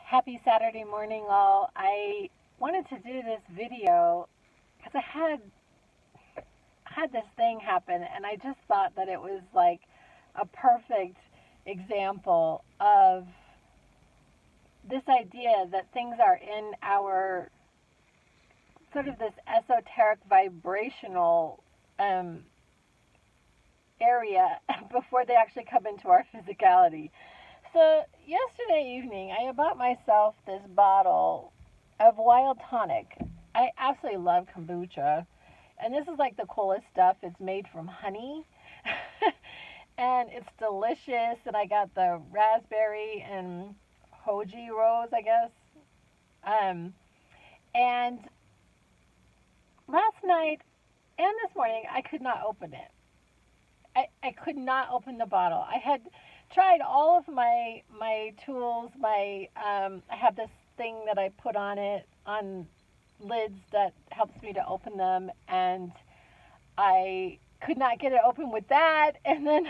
Happy Saturday morning, all. I wanted to do this video because I had this thing happen, and I just thought that it was like a perfect example of this idea that things are in our sort of this esoteric vibrational um, area before they actually come into our physicality. So yesterday evening, I bought myself this bottle of wild tonic. I absolutely love kombucha, and this is like the coolest stuff. It's made from honey, and it's delicious. And I got the raspberry and hoji rose, I guess. Um, and last night and this morning, I could not open it. I could not open the bottle. I had tried all of my tools. I have this thing that I put on it on lids that helps me to open them, and I could not get it open with that. And then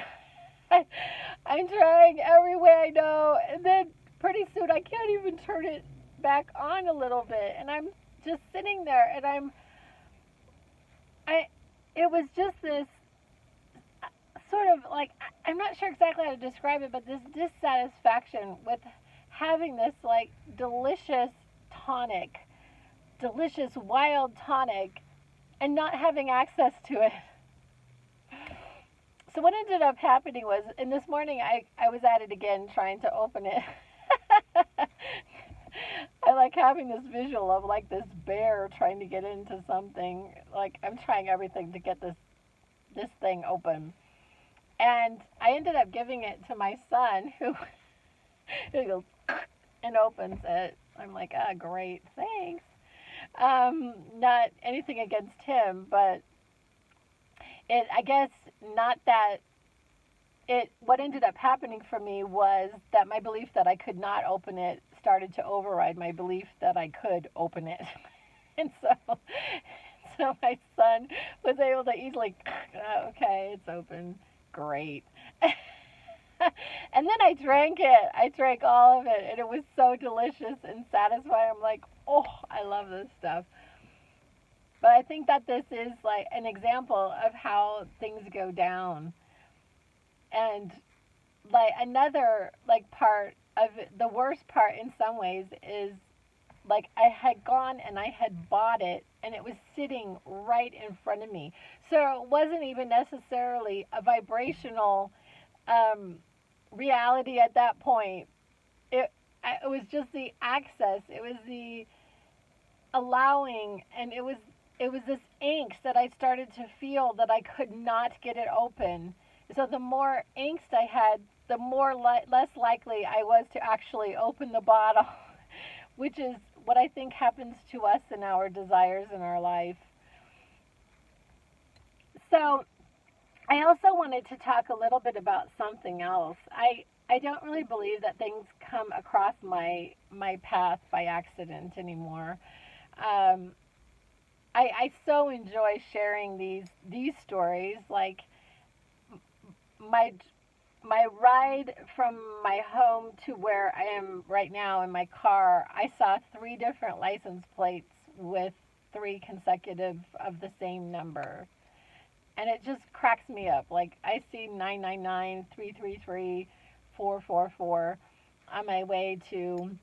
I'm trying every way I know, and then pretty soon I can't even turn it back on a little bit, and I'm just sitting there, and I it was just this sort of like, I'm not sure exactly how to describe it, but this dissatisfaction with having this like delicious tonic, delicious wild tonic, and not having access to it. So what ended up happening was, and this morning I was at it again trying to open it. I like having this visual of like this bear trying to get into something. Like I'm trying everything to get this thing open. And I ended up giving it to my son, who goes and opens it. I'm like, ah, great, thanks. Not anything against him, but I guess not that it. What ended up happening for me was that my belief that I could not open it started to override my belief that I could open it, and so my son was able to easily, okay, it's open. Great. And then I drank it. I drank all of it, and it was so delicious and satisfying. I'm like, oh, I love this stuff. But I think that this is like an example of how things go down. And like another like part of it, the worst part in some ways is like I had gone and I had bought it, and it was sitting right in front of me. So it wasn't even necessarily a vibrational um, reality at that point. It was just the access. It was the allowing, and it was this angst that I started to feel that I could not get it open. So the more angst I had, the more less likely I was to actually open the bottle, which is what I think happens to us in our desires in our life. So I also wanted to talk a little bit about something else. I don't really believe that things come across my path by accident anymore. Um, I so enjoy sharing these stories. Like my my ride from my home to where I am right now in my car, I saw three different license plates with three consecutive of the same number. And it just cracks me up. Like I see 999, 333, 444 on my way to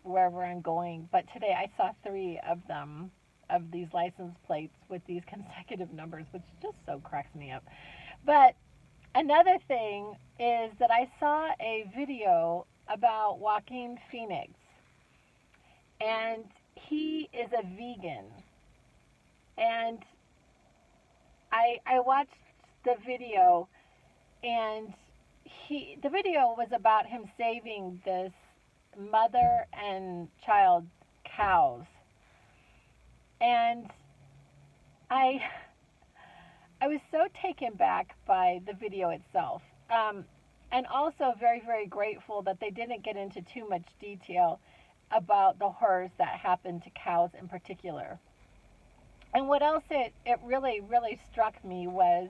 wherever I'm going. But today I saw three of them, of these license plates with these consecutive numbers, which just so cracks me up. But another thing is that I saw a video about Joaquin Phoenix, and he is a vegan. And I watched the video, and the video was about him saving this mother and child cows. And I I was so taken back by the video itself. And also very, very grateful that they didn't get into too much detail about the horrors that happened to cows in particular. And what else it really, really struck me was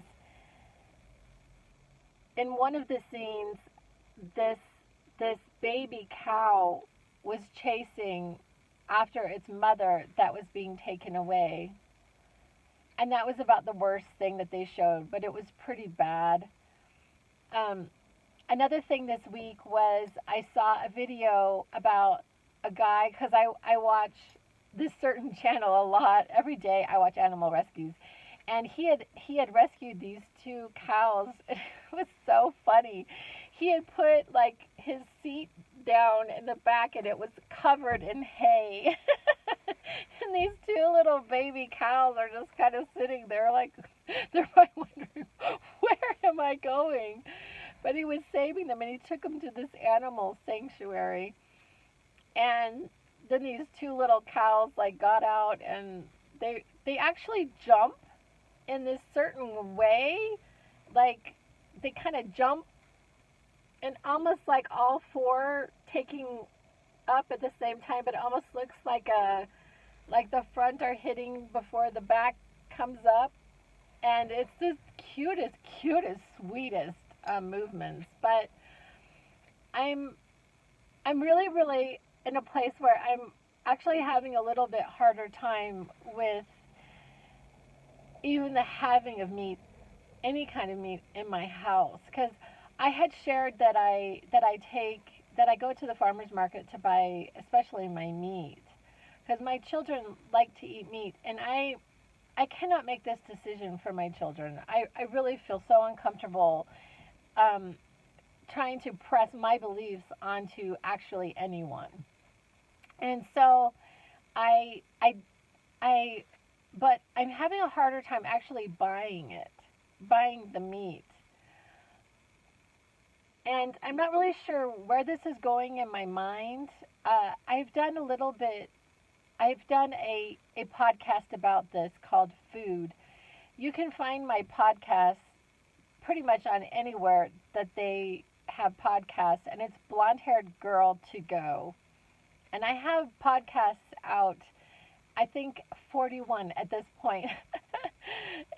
in one of the scenes, this this baby cow was chasing after its mother that was being taken away. And that was about the worst thing that they showed, but it was pretty bad. Um, Another thing this week was I saw a video about a guy, because I watch this certain channel a lot. Every day I watch animal rescues. And he had rescued these two cows. It was so funny. He had put like his seat down in the back and it was covered in hay. And these two little baby cows are just kind of sitting there like they're probably wondering, where am I going? But he was saving them and he took them to this animal sanctuary. And then these two little cows like got out and they actually jump in this certain way, like they kind of jump and almost like all four taking up at the same time, but it almost looks like the front are hitting before the back comes up, and it's this cutest, sweetest movements. But I'm really in a place where I'm actually having a little bit harder time with even the having of meat, any kind of meat in my house, because I had shared that I go to the farmers market to buy especially my meat, because my children like to eat meat, and I cannot make this decision for my children. I really feel so uncomfortable um, trying to press my beliefs onto actually anyone. And so I I I but I'm having a harder time actually buying the meat. And I'm not really sure where this is going in my mind. I've done a little bit, I've done a podcast about this called Food. You can find my podcast pretty much on anywhere that they have podcasts, and it's Blonde Haired Girl to Go. And I have podcasts out, I think 41 at this point.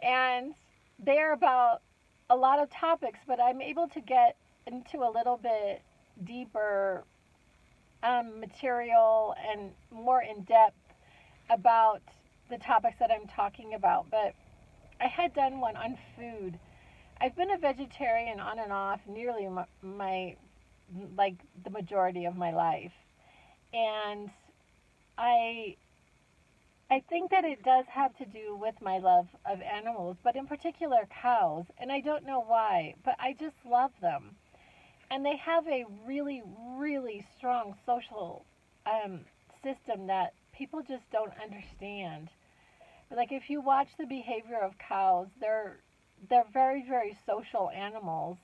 And they're about a lot of topics, but I'm able to get into a little bit deeper material and more in depth about the topics that I'm talking about. But I had done one on food. I've been a vegetarian on and off nearly my like the majority of my life. And I I think that it does have to do with my love of animals, but in particular cows. And I don't know why, but I just love them. And they have a really strong social um, system that people just don't understand. Like if you watch the behavior of cows, they're very social animals,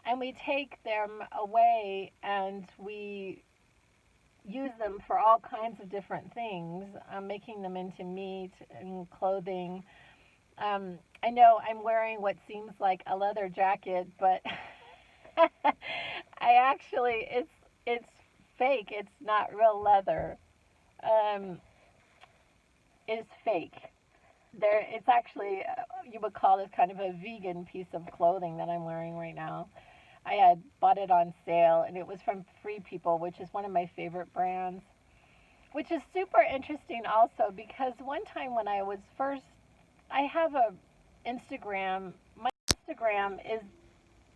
and we take them away and we use them for all kinds of different things, making them into meat and clothing. I know I'm wearing what seems like a leather jacket, but I actually it's fake. It's not real leather. Um, it's fake. It's actually you would call this kind of a vegan piece of clothing that I'm wearing right now. I had bought it on sale, and it was from Free People, which is one of my favorite brands. Which is super interesting also because one time when I have a Instagram. My Instagram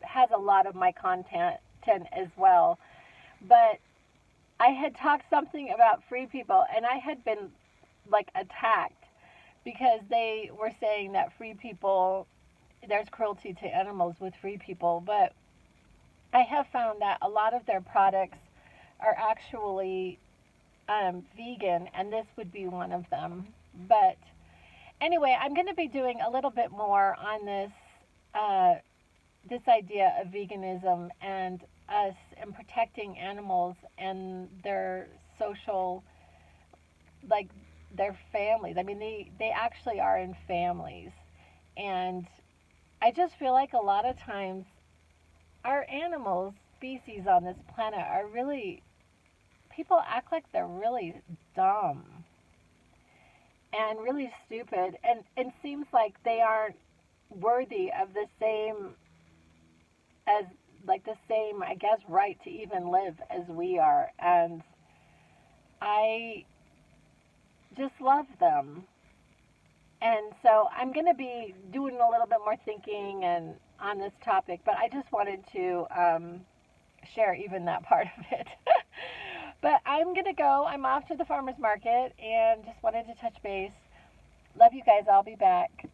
has a lot of my content as well, but I had talked something about Free People, and I had been like attacked because they were saying that Free People, there's cruelty to animals with Free People, but I have found that a lot of their products are actually vegan, and this would be one of them. But anyway, I'm going to be doing a little bit more on uh, this idea of veganism and us and protecting animals and their social, like their families. I mean, they actually are in families, and I just feel like a lot of times our animals species on this planet are really, people act like they're really dumb and really stupid, and it seems like they aren't worthy of the same as like the same, I guess, right to even live as we are. And I just love them. And so I'm going to be doing a little bit more thinking and on this topic, but I just wanted to share even that part of it. But I'm going to go. I'm off to the farmer's market and just wanted to touch base. Love you guys. I'll be back.